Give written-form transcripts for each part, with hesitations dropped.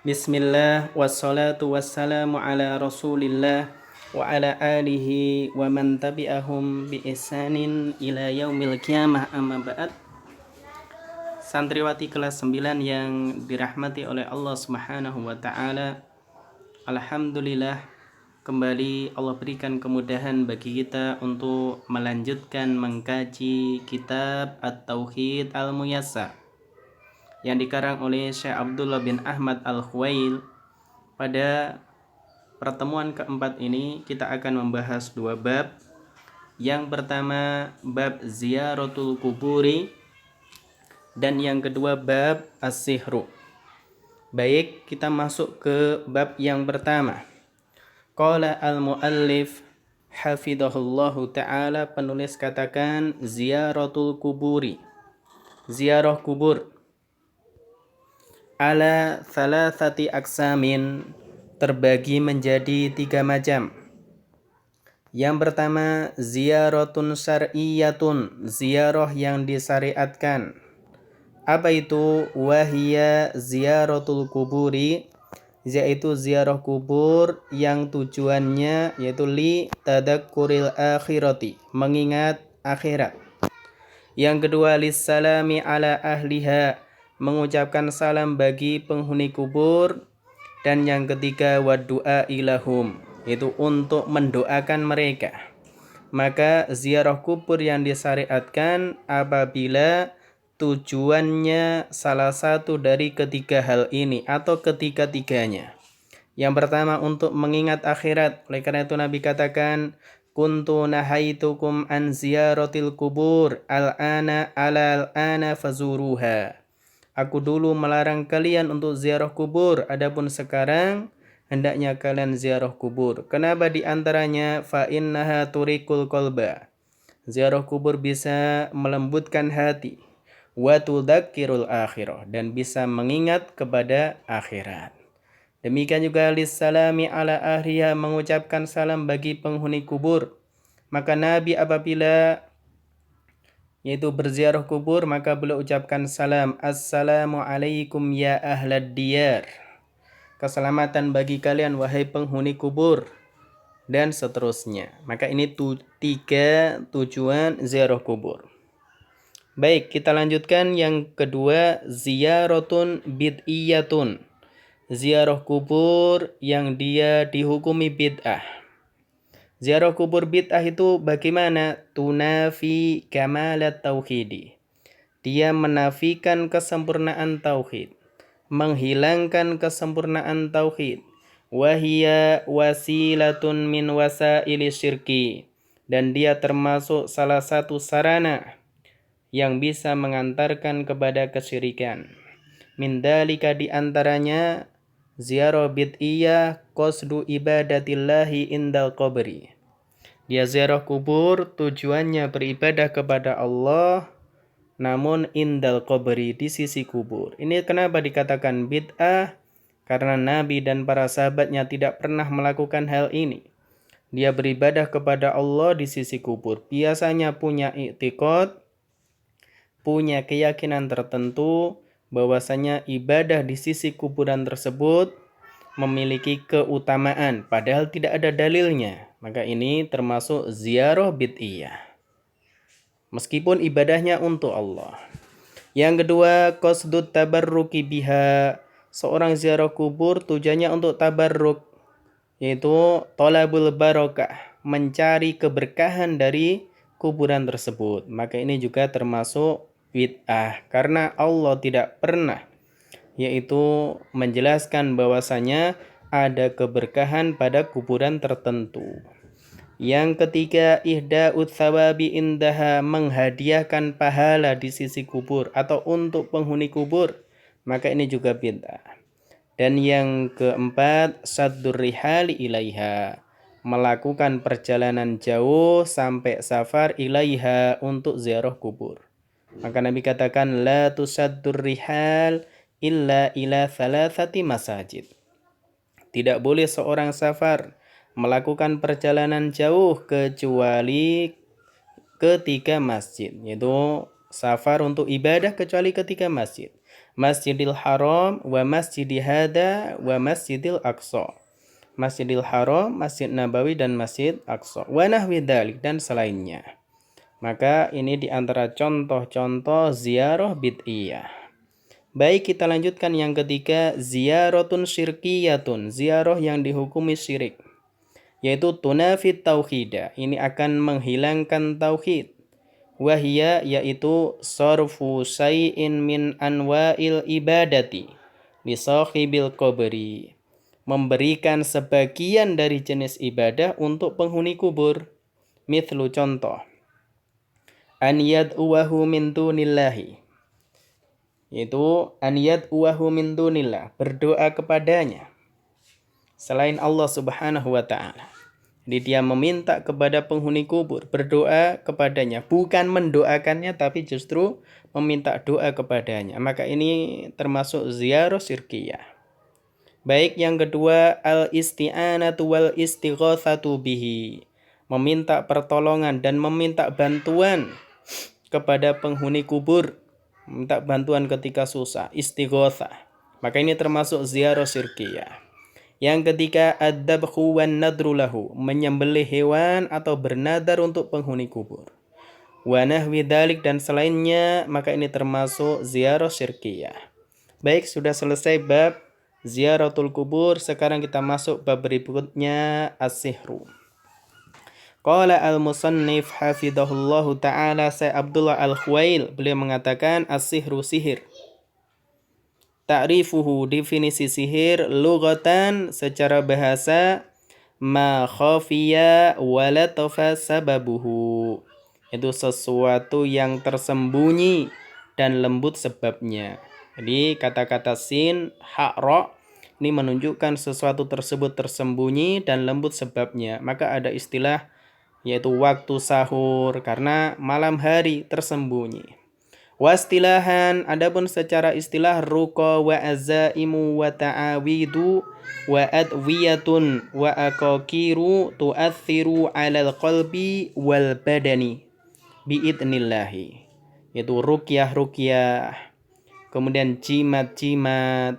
Bismillah wassalatu wassalamu ala Rasulillah wa ala alihi wa man tabi'ahum bi ihsanin ila yaumil qiyamah, amma ba'd. Santriwati kelas 9 yang dirahmati oleh Allah Subhanahu wa taala. Alhamdulillah, kembali Allah berikan kemudahan bagi kita untuk melanjutkan mengkaji kitab At-Tauhid Al-Muyassar yang dikarang oleh Syekh Abdullah bin Ahmad Al-Khuwail. Pada pertemuan keempat ini kita akan membahas dua bab. Yang pertama bab ziyaratul kuburi dan yang kedua bab as-sihru. Baik, kita masuk ke bab yang pertama. Qala al-muallif hafidhahullahu ta'ala, penulis katakan ziyaratul kuburi, ziarah kubur, ala thalathati aksamin, terbagi menjadi 3 macam. Yang pertama ziyaratun syar'iyyatun, ziarah yang disyariatkan. Apa itu? Wahia ziyaratul kuburi, yaitu ziarah kubur yang tujuannya yaitu li tadakkuril akhirati, mengingat akhirat. Yang kedua lissalami ala ahliha, mengucapkan salam bagi penghuni kubur. Dan yang ketiga wadu'a ilahum, itu untuk mendoakan mereka. Maka ziarah kubur yang disyariatkan apabila tujuannya salah satu dari ketiga hal ini atau ketiga-tiganya. Yang pertama untuk mengingat akhirat. Oleh karena itu Nabi katakan, kuntu nahaitukum an ziyaratil kubur al-ana fazuruha. Aku dulu melarang kalian untuk ziarah kubur, adapun sekarang hendaknya kalian ziarah kubur. Kenapa diantaranya? Fa innaha turikul qalba. Ziarah kubur bisa melembutkan hati. Wa tudzakkirul akhirah, dan bisa mengingat kepada akhirat. Demikian juga lissalami ala ahliha, mengucapkan salam bagi penghuni kubur. Maka Nabi apabila yaitu berziarah kubur, maka beliau ucapkan salam, assalamu alaikum ya ahlad diyar, keselamatan bagi kalian wahai penghuni kubur, dan seterusnya. Maka ini 3 tujuan ziarah kubur. Baik, kita lanjutkan yang kedua, ziyaratun bid'iyatun, ziarah kubur yang dia dihukumi bid'ah. Ziarah kubur bid'ah itu bagaimana? Tunafi kamalat tauhidi. Dia menafikan kesempurnaan tauhid, menghilangkan kesempurnaan tauhid. Wahia wasilatun min wasaili syirki. Dan dia termasuk salah satu sarana yang bisa mengantarkan kepada kesyirikan. Min dalika, diantaranya ziarah bid'iyah qasdu ibadatillahi indal qabri. Dia ziarah kubur tujuannya beribadah kepada Allah, namun indal qabri, di sisi kubur. Ini kenapa dikatakan bid'ah? Karena Nabi dan para sahabatnya tidak pernah melakukan hal ini. Dia beribadah kepada Allah di sisi kubur. Biasanya punya i'tiqad, punya keyakinan tertentu bahwasanya ibadah di sisi kuburan tersebut memiliki keutamaan, padahal tidak ada dalilnya. Maka ini termasuk ziarah bid'iyah, meskipun ibadahnya untuk Allah. Yang kedua, qasdut tabarruki biha, seorang ziarah kubur tujuannya untuk tabarruk, yaitu tolabul barokah, mencari keberkahan dari kuburan tersebut. Maka ini juga termasuk bid'ah, karena Allah tidak pernah yaitu menjelaskan bahwasanya ada keberkahan pada kuburan tertentu. Yang ketiga, ihda'ut thawabi indaha, menghadiahkan pahala di sisi kubur atau untuk penghuni kubur. Maka ini juga bid'ah. Dan yang keempat, saddur rihali ilaiha, melakukan perjalanan jauh sampai safar ilaiha, untuk ziarah kubur. Maka Nabi katakan la tusaddur rihal illa ila thalathati masajid. Tidak boleh seorang safar melakukan perjalanan jauh kecuali ke 3 masjid, yaitu safar untuk ibadah kecuali ke 3 masjid. Masjidil Haram wa Masjidi Hada wa Masjidil Aqsa. Masjidil Haram, Masjid Nabawi dan Masjid Aqsa. Wa nahwi dzalik dan selainnya. Maka ini di antara contoh-contoh ziarah bid'iyah. Baik, kita lanjutkan yang ketiga, ziyaratun syirkiyatun, ziarah yang dihukumi syirik. Yaitu tunafit tauhida, ini akan menghilangkan tauhid. Wahia, yaitu sarfu syai'in min anwa'il ibadati li sahibil qabri, memberikan sebagian dari jenis ibadah untuk penghuni kubur. Mithlu, contoh, an yad'uwahu min dunillahi, yaitu an yad'uwahu min dunillah, berdoa kepadanya selain Allah Subhanahu wa ta'ala. Jadi dia meminta kepada penghuni kubur, berdoa kepadanya, bukan mendoakannya tapi justru meminta doa kepadanya. Maka ini termasuk ziarah syirkiyah. Baik, yang kedua, al-isti'anatu wal istighatsatu bihi, meminta pertolongan dan meminta bantuan kepada penghuni kubur, minta bantuan ketika susah, istighatsah. Maka ini termasuk ziarah syirkiyah. Yang ketiga, ad-dabhu wan nadru lahu, menyembelih hewan atau bernadar untuk penghuni kubur. Wa nahwi dzalik dan selainnya, maka ini termasuk ziarah syirkiyah. Baik, sudah selesai bab ziaratul kubur. Sekarang kita masuk bab berikutnya, as-sihru. Qala al-musannif hafidhahullahu ta'ala, Syekh Abdullah Al-Khuwail, beliau mengatakan as-sihru, sihir. Ta'rifuhu, definisi sihir, lughatan, secara bahasa, ma khafiya walatafa sababuhu, itu sesuatu yang tersembunyi dan lembut sebabnya. Jadi kata-kata sin, ha, ra ini menunjukkan sesuatu tersebut tersembunyi dan lembut sebabnya. Maka ada istilah yaitu waktu sahur karena malam hari tersembunyi. Wastilahan, adapun secara istilah, ruqa wa azaimu wa ta'awidu wa adwiyatun wa aqaqiru tu'athiru 'alal qalbi wal badani biidnillahi, yaitu ruqyah, kemudian jimat-jimat,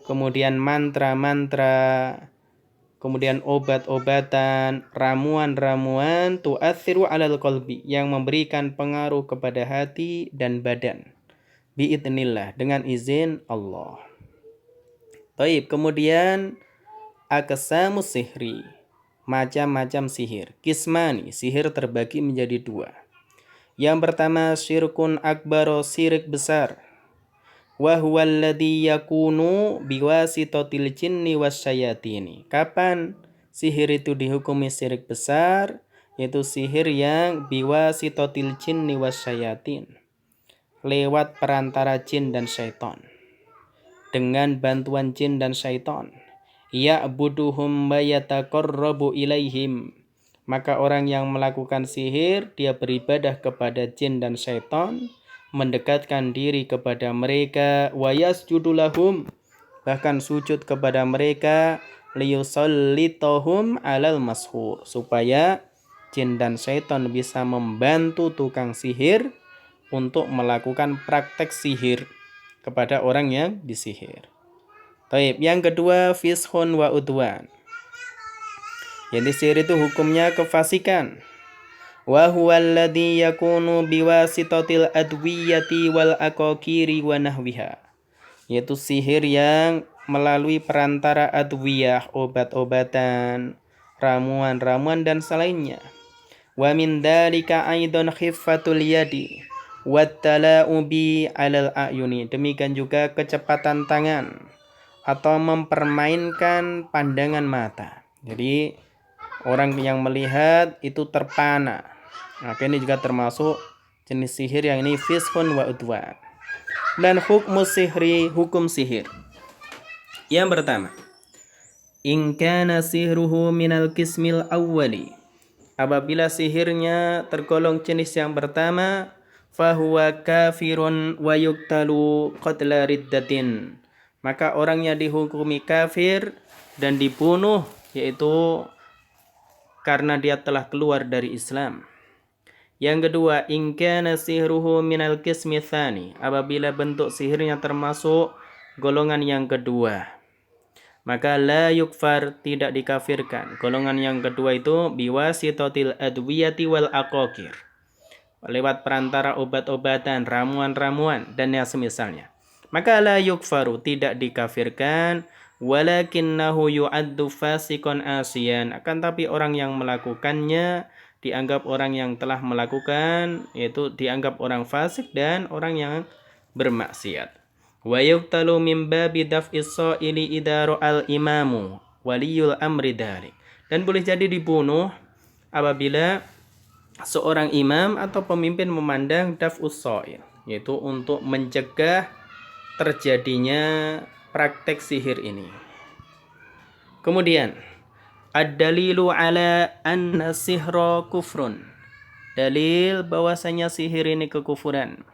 kemudian mantra-mantra, kemudian obat-obatan, ramuan-ramuan, tu'athiru 'alal qalbi, yang memberikan pengaruh kepada hati dan badan, biidnillah, dengan izin Allah. Baik, kemudian aqsamus sihri, macam-macam sihir. Kismani, sihir terbagi menjadi dua. Yang pertama, syirkun akbar, syirik besar. Wa huwa alladhi yakunu biwasitatil jinni wasyayatini. Kapan sihir itu dihukumi syirik besar? Yaitu sihir yang biwasitatil jinni wasyayatin, lewat perantara jin dan syaitan, dengan bantuan jin dan syaitan. Ya'buduhum wa yataqarrabu ilaihim, maka orang yang melakukan sihir, dia beribadah kepada jin dan syaitan, mendekatkan diri kepada mereka, wa yasjudu lahum, bahkan sujud kepada mereka, liyusallitahum 'alal mashur, supaya jin dan syaitan bisa membantu tukang sihir untuk melakukan praktek sihir kepada orang yang disihir. Baik, yang kedua, fishun wa udwan. Jadi sihir itu hukumnya kefasikan. Wa huwa alladhi yakunu biwasitatil adwiyati wal aqaqiri wa nahwiha, yaitu sihir yang melalui perantara adwiyah, obat-obatan, ramuan-ramuan dan selainnya. Wa min dzalika aidan khiffatul yadi wat tala'ubi 'alal a'yuni, demikian juga kecepatan tangan atau mempermainkan pandangan mata. Jadi orang yang melihat itu terpana. Nah, ini juga termasuk jenis sihir yang ini fishun wa udwan. Dan hukum sihri, hukum sihir. Yang pertama, in kana sihruhu minal qismil awwali, apabila sihirnya tergolong jenis yang pertama, fahuwa kafirun wa yuqtalu qatla riddatin, maka orangnya dihukumi kafir dan dibunuh, yaitu karena dia telah keluar dari Islam. Yang kedua, in kana sihruhu minal qismi tsani, apabila bentuk sihirnya termasuk golongan yang kedua, maka la yukfar, tidak dikafirkan. Golongan yang kedua itu biwasitatil adwiyati wal aqaqir, lewat perantara obat-obatan, ramuan-ramuan dan yang semisalnya. Maka la yukfaru, tidak dikafirkan, walakinnahu yu'addu fasikon asiyan, akan tapi orang yang melakukannya dianggap orang yang telah melakukan, yaitu dianggap orang fasik dan orang yang bermaksiat. Wa yuqtalu min babi daf'is sa'ili idza ra'al imamu waliyul amri dzalik, dan boleh jadi dibunuh apabila seorang imam atau pemimpin memandang daf'us sa'il, yaitu untuk mencegah terjadinya praktek sihir ini. Kemudian ad-dalilu ala anna sihra kufrun, dalil bahwasanya sihir ini kekufuran.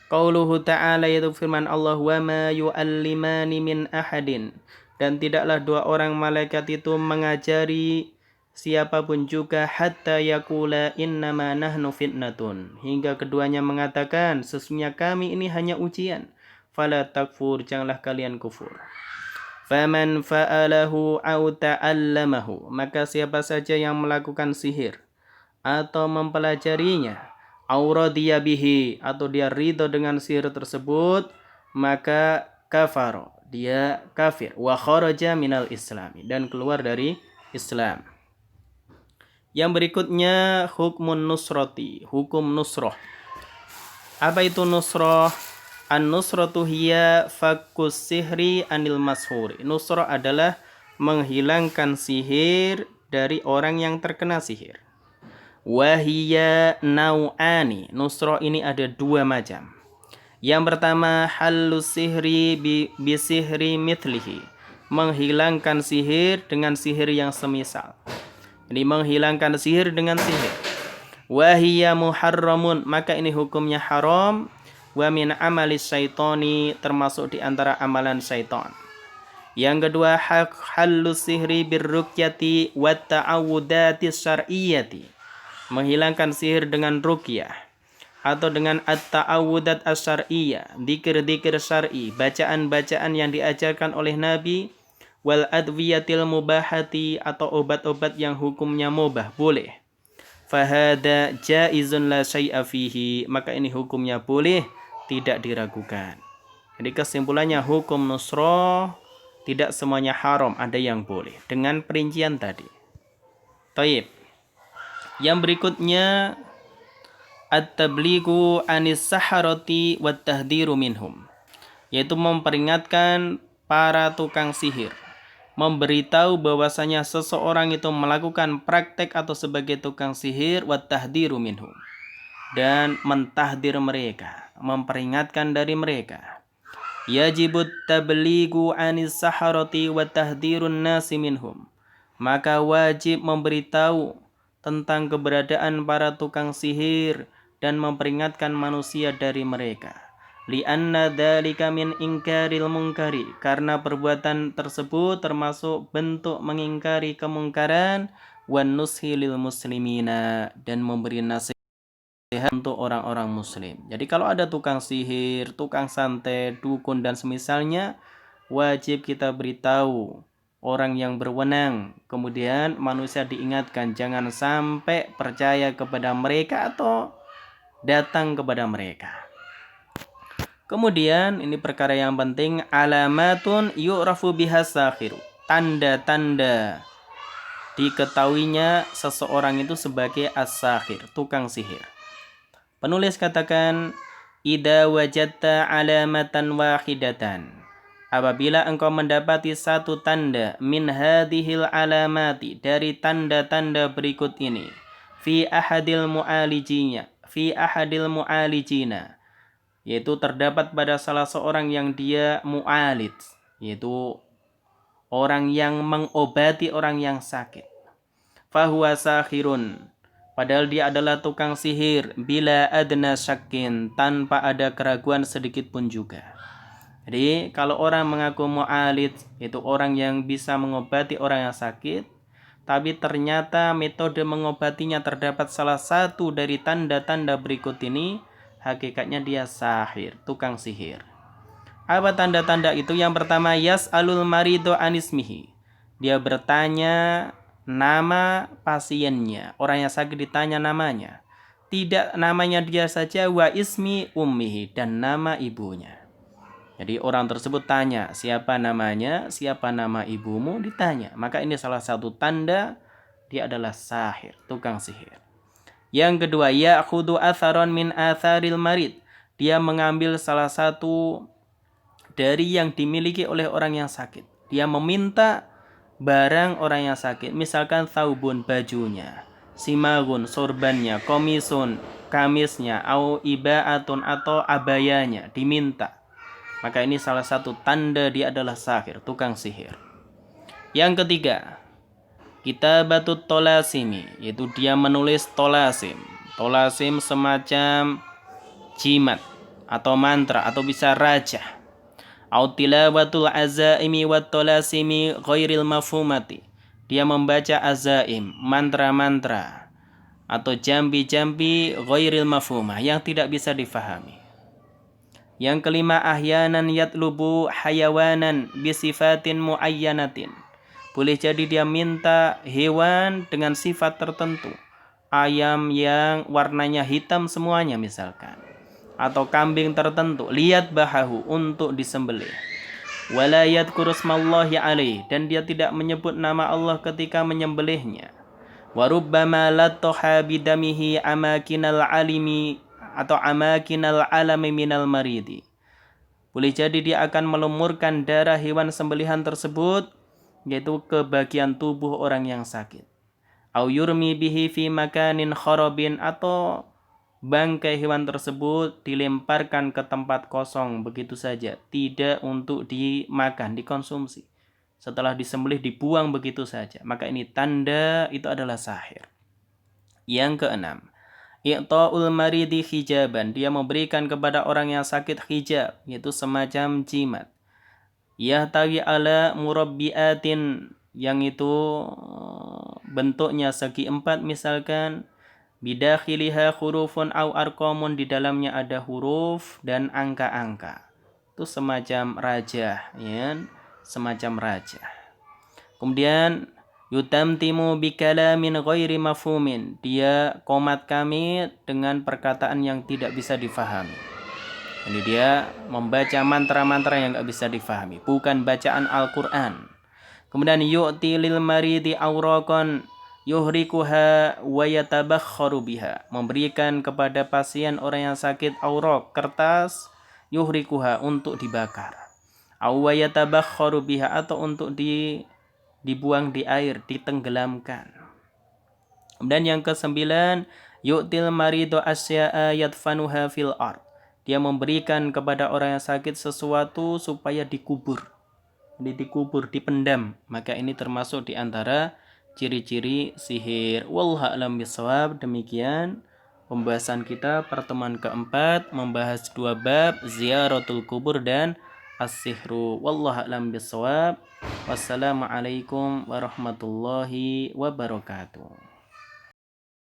Qauluhu ta'ala, yaitu firman Allah, wa ma yu'allimani min ahadin, dan tidaklah dua orang malaikat itu mengajari siapapun juga, hatta yakula innama nahnu fitnatun, hingga keduanya mengatakan sesungguhnya kami ini hanya ujian. Fala takfur, janganlah kalian kufur. Faman fa'alahu au ta'allamahu, maka siapa saja yang melakukan sihir atau mempelajarinya, auradiya bihi, atau dia ridho dengan sihir tersebut, maka kafaro, dia kafir, wa kharaja minal islami, dan keluar dari Islam. Yang berikutnya hukmun nusrati, hukum nusroh. Apa itu nusroh? An-nusratu hiya fakkus sihri anil mashuri. Nusroh adalah menghilangkan sihir dari orang yang terkena sihir. Wahiyya nau'ani, nusroh ini ada dua macam. Yang pertama, halus sihri bisihri mithlihi, menghilangkan sihir dengan sihir yang semisal. Jadi menghilangkan sihir dengan sihir. Wahiyya muharramun, maka ini hukumnya haram. Wa min amalis syaitani, termasuk di antara amalan syaitan. Yang kedua, halus sihri birruqyati wa ta'awudati syar'iyyati, menghilangkan sihir dengan ruqyah atau dengan at-ta'awudat asy-syar'iyyah, dzikir-dzikir syar'i, bacaan-bacaan yang diajarkan oleh Nabi, wal adwiyatil mubahati, atau obat-obat yang hukumnya mubah, boleh. Fahada jaizun la syai'a fihi, maka ini hukumnya boleh, tidak diragukan. Jadi kesimpulannya hukum nusroh tidak semuanya haram, ada yang boleh dengan perincian tadi. Taib. Yang berikutnya at-tablighu anis saharati wat tahdziru minhum, yaitu memperingatkan para tukang sihir, memberitahu bahwasanya seseorang itu melakukan praktek atau sebagai tukang sihir, wat tahdziru minhum, dan mentahdir mereka, memperingatkan dari mereka. Yajibut tablighu anis saharati wat tahdzirun nasi minhum, maka wajib memberitahu tentang keberadaan para tukang sihir dan memperingatkan manusia dari mereka. Li'anna dzalika min ingkaril munkari, karena perbuatan tersebut termasuk bentuk mengingkari kemungkaran, wan nushi lil muslimina, dan memberi nasihat untuk orang-orang muslim. Jadi kalau ada tukang sihir, tukang santet, dukun dan semisalnya, wajib kita beritahu orang yang berwenang. Kemudian manusia diingatkan jangan sampai percaya kepada mereka atau datang kepada mereka. Kemudian ini perkara yang penting, alamatun yu'rafu bihas sakhiru, tanda-tanda diketahuinya seseorang itu sebagai as-sakhir, tukang sihir. Penulis katakan, idza wajadta alamatan wahidatan, apabila engkau mendapati satu tanda, min hadhil alamati, dari tanda-tanda berikut ini, fi ahadil mu'alijina, yaitu terdapat pada salah seorang yang dia mu'alid, yaitu orang yang mengobati orang yang sakit. Fahuwa sakhirun, padahal dia adalah tukang sihir, bila adna syakin, tanpa ada keraguan sedikit pun juga. Jadi kalau orang mengaku mu'alid, itu orang yang bisa mengobati orang yang sakit, tapi ternyata metode mengobatinya terdapat salah satu dari tanda-tanda berikut ini, hakikatnya dia sahir, tukang sihir. Apa tanda-tanda itu? Yang pertama, yas'alul marido anismihi. Dia bertanya nama pasiennya. Orang yang sakit ditanya namanya. Tidak namanya dia saja, wa ismi ummihi, dan nama ibunya. Jadi orang tersebut tanya, siapa namanya, siapa nama ibumu, ditanya. Maka ini salah satu tanda dia adalah sahir, tukang sihir. Yang kedua, ya'khudhu atharon min atharil marid. Dia mengambil salah satu dari yang dimiliki oleh orang yang sakit. Dia meminta barang orang yang sakit. Misalkan thawbun, bajunya, simagun, sorbannya, komisun, kamisnya, au ibaatun, atau abayanya, diminta. Maka ini salah satu tanda dia adalah sahir, tukang sihir. Yang ketiga, kitabatut tolasimi, yaitu dia menulis tolasim. Tolasim semacam jimat atau mantra atau bisa rajah. Au tilawatul azaimi wat tolasimi ghairil mafhumati. Dia membaca azaim, mantra-mantra atau jambi-jambi ghairil mafhumah yang tidak bisa difahami. Yang kelima, ahyanan yatlubu hayawanan bisifatin muayyanatin. Boleh jadi dia minta hewan dengan sifat tertentu. Ayam yang warnanya hitam semuanya misalkan. Atau kambing tertentu. Lihat bahahu untuk disembelih. Wala yadhkuru ismallahi alaih. Dan dia tidak menyebut nama Allah ketika menyembelihnya. Warubbama latoha bidamihi amakinal alimi atau amakinal alami minal maridi. Boleh jadi dia akan melumurkan darah hewan sembelihan tersebut, yaitu ke bagian tubuh orang yang sakit. Au yurmi bihi fi makanin kharabin, atau bangkai hewan tersebut dilemparkan ke tempat kosong begitu saja, tidak untuk dimakan, dikonsumsi. Setelah disembelih dibuang begitu saja. Maka ini tanda itu adalah sahir. Yang keenam, i'ta'ul maridi hijaban. Dia memberikan kepada orang yang sakit hijab, yaitu semacam jimat. Yahtawi ala murabbiatin, yang itu bentuknya segi empat misalkan. Bidakhiliha hurufun au arqamun, di dalamnya ada huruf dan angka-angka. Itu semacam rajah, ya, semacam rajah. Kemudian yutamtimu bikalamin ghairi mafhumin. Dia qomat kami dengan perkataan yang tidak bisa difahami. Jadi dia membaca mantra-mantra yang tidak bisa difahami, bukan bacaan Al-Quran. Kemudian yu'ti lil maridi awraqan yuhrikuha wa yatabakharu biha. Memberikan kepada pasien orang yang sakit awraq, kertas, yuhrikuha, untuk dibakar. Aw wa yatabakharu biha, atau untuk dibuang di air, ditenggelamkan. Dan yang kesembilan, yu'til marido asya'a yadfanuha fil ard. Dia memberikan kepada orang yang sakit sesuatu supaya dikubur. Dikubur, dipendam. Maka ini termasuk di antara ciri-ciri sihir. Wallahu a'lam bishawab. Demikian pembahasan kita pertemuan keempat, membahas dua bab, ziyaratul kubur dan as-sihru. Wallahu a'lam bishawab. Wassalamualaikum warahmatullahi wabarakatuh.